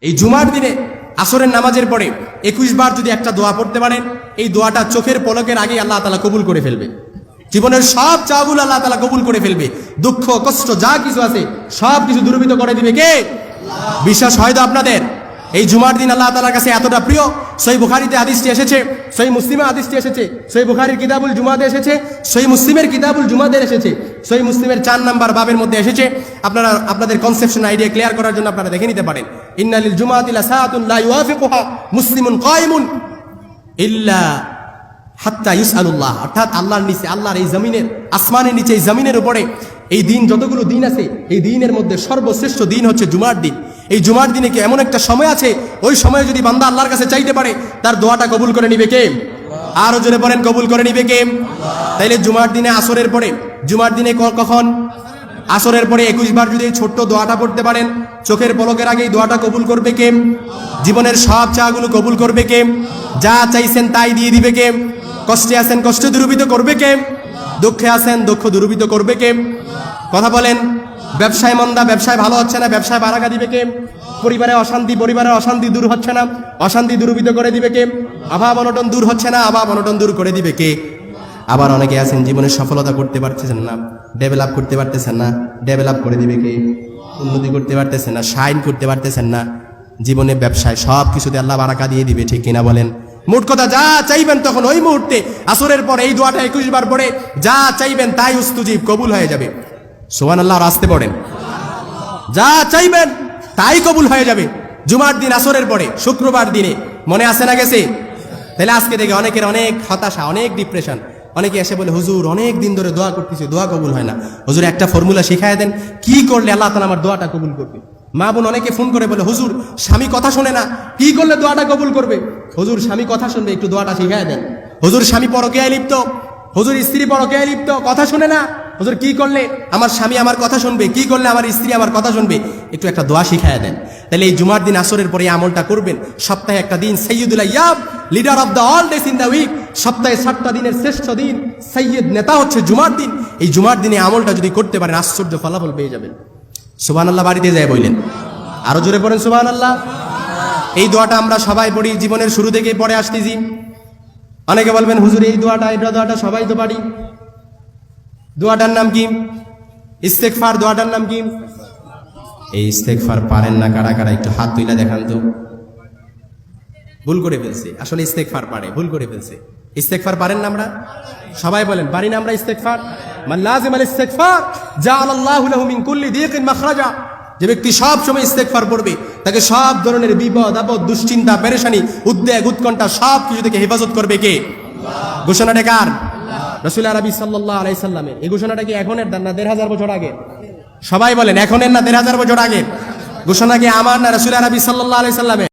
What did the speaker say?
এই জুমার দিনে আসরের নামাজের পরে 21 বার যদি একটা দোয়া পড়তে পারেন, এই দোয়াটা চোখের পলকের আগে আল্লাহ তাআলা কবুল করে ফেলবে। জীবনের সব চাওয়াগুলো আল্লাহ তাআলা কবুল করে ফেলবে। দুঃখ কষ্ট যা কিছু আছে সব কিছু দূরীভূত করে দিবে কে? বিশ্বাস হয় তো আপনাদের? এই জুমার দিন আল্লাহ তাআলার কাছে এতটা প্রিয়। সহিহ বুখারীতে হাদিসটি এসেছে, সহিহ মুসলিমে হাদিসটি এসেছে, সহিহ বুখারীর কিতাবুল জুমাতে এসেছে, সহিহ মুসলিমের কিতাবুল জুমাতে এসেছে, সহিহ মুসলিমের 4 নাম্বার বাবের মধ্যে এসেছে। আপনারা আপনাদের কনসেপশন আইডিয়া ক্লিয়ার করার জন্য আপনারা দেখে নিতে পারেন। ইন্নালিল জুমাতি লাসাআতুন লা ইউয়াফিকুহা মুসলিমুন কায়িমুন ইল্লা হাত্তা ইউসআলুল্লাহ, অর্থাৎ আল্লাহর নিচে, আল্লাহর এই জমিনের, আসমানের নিচে, এই জমিনের উপরে এই দিন যতগুলো দিন আছে, এই দিনের মধ্যে সর্বশ্রেষ্ঠ দিন হচ্ছে জুমার দিন। এই জুমার দিনে কি এমন একটা সময় আছে, ওই সময়ে যদি বান্দা আল্লাহর কাছে চাইতে পারে, তার দোয়াটা কবুল করে নিবে কে? আরো জোরে বলেন, কবুল করে নিবে কে? তাইলে জুমার দিনে আসরের পরে, জুমার দিনে কখন? আসরের পরে 21 বার যদি এই ছোট্ট দোয়াটা পড়তে পারেন, চোখের পলকের আগেই দোয়াটা কবুল করবে কে? জীবনের সব চাগুলো কবুল করবে কে? যা চাইছেন তাই দিয়ে দিবে কে? কষ্টে আছেন কষ্ট দূরীভূত করবে কে? দুঃখে আছেন দুঃখ দূরীভূত করবে কে? কথা বলেন। ব্যবসায় মন্দা, ব্যবসায় ভালো হচ্ছে না, ব্যবসায় বারাকা দিবে কে? পরিবারের অশান্তি দূর হচ্ছে না, অশান্তি দূরীভূত করে দিবে কে? অভাব অনটন দূর হচ্ছে না, অভাব অনটন দূর করে দিবে কে? আবার অনেকে আছেন জীবনে সফলতা করতে পারতেছেন না, ডেভেলপ করতে পারতেছেন না, ডেভেলপ করে দিবে কে? উন্নতি করতে পারতেছেন না, শাইন করতে পারতেছেন না, জীবনে ব্যবসায় সব কিছুতে আল্লাহ বারাকা দিয়ে দিবে, ঠিক কিনা বলেন? মোট কথা, যা চাইবেন তখন ওই মুহূর্তে আসরের পর এই দোয়াটা 21 বার পড়ে যা চাইবেন তাই উস্তুজিব, কবুল হয়ে যাবে। সুবহানাল্লাহ, আসতে পড়েন। যা চাইবেন তাই কবুল হয়ে যাবে জুমার দিন আসরের পরে, শুক্রবার দিনে। মনে আছে না গেছে? তাহলে আজকে থেকে অনেকের অনেক হতাশা, অনেক ডিপ্রেশন। অনেকে এসে বলে, হুজুর অনেক দিন ধরে দোয়া করতেছি, দোয়া কবুল হয় না। হুজুর একটা ফর্মুলা শিখায় দেন, কি করলে আল্লাহ তাআলা আমার দোয়াটা কবুল করবে। মা বোন অনেকে ফোন করে বলে, হুজুর স্বামী কথা শোনে না, কি করলে দোয়াটা কবুল করবে? হুজুর স্বামী কথা শুনবে, একটু দোয়াটা শিখায় দেন। হুজুর স্বামী পরকীয়ায় লিপ্ত, হুজুর স্ত্রী পরকীয়ায় লিপ্ত, কথা শুনে না, হুজুর কি করলে আমার স্বামী আমার কথা শুনবে, কি করলে আমার স্ত্রী আমার কথা শুনবে, একটু একটা দোয়া শিখায় দেন। তাহলে এই জুমার দিন আসরের পরে এই আমলটা করবেন। সপ্তাহে একটা দিন, সাইয়্যিদুল আইয়াম, leader of the all days in the week, সপ্তাহে 7টা দিনের শ্রেষ্ঠ দিন, সাইয়্যিদ নেতা হচ্ছে জুমার দিন। এই জুমার দিনে আমলটা যদি করতে পারেন, আশ্চর্য ফলাফল পেয়ে যাবেন। সুবহানাল্লাহ বাড়িতে যায় বললেন, আরো জোরে পড়েন সুবহানাল্লাহ। এই দোয়াটা আমরা সবাই পড়ি, জীবনের শুরু থেকেই পড়ে আসতেছি। অনেকে বলবেন, হুজুর এই দোয়াটা সবাই তো পারি। দোয়াটার নাম কি? ইস্তেগফার। দোয়াটার নাম কি? এই ইস্তেগফার পারেন না কারা কারা, একটু হাত তুলে দেখান তো। ভুল করে ফেলছে, আসলে ইস্তেগফার পারে, ভুল করে ফেলছে। ইস্তেগফার পারেন না আমরা? সবাই বলেন, পারি না আমরা ইস্তেগফার? মান লাযিমাল ইস্তেগফার জাআলাল্লাহু লাহু মিন কুল্লি দীকিন মাখরাজা। যে ব্যক্তি সব সময় ইস্তেগফার পড়বে, তাকে সব ধরনের বিপদ আপদ, দুশ্চিন্তা, পেরেশানি, উদ্বেগ, উৎকণ্ঠা সব কিছু থেকে হেফাজত করবে কে? ঘোষণাটা কার? রাসূল আরবি সাল্লাল্লাহু আলাইহি সাল্লামের। এই ঘোষণাটা কি এখনের না 1500 বছর আগে? সবাই বলেন, এখনের না 1500 বছর আগে? ঘোষণা কি আমার না রাসূল আরবি সাল্লাল্লাহু আলাইহি সাল্লামের?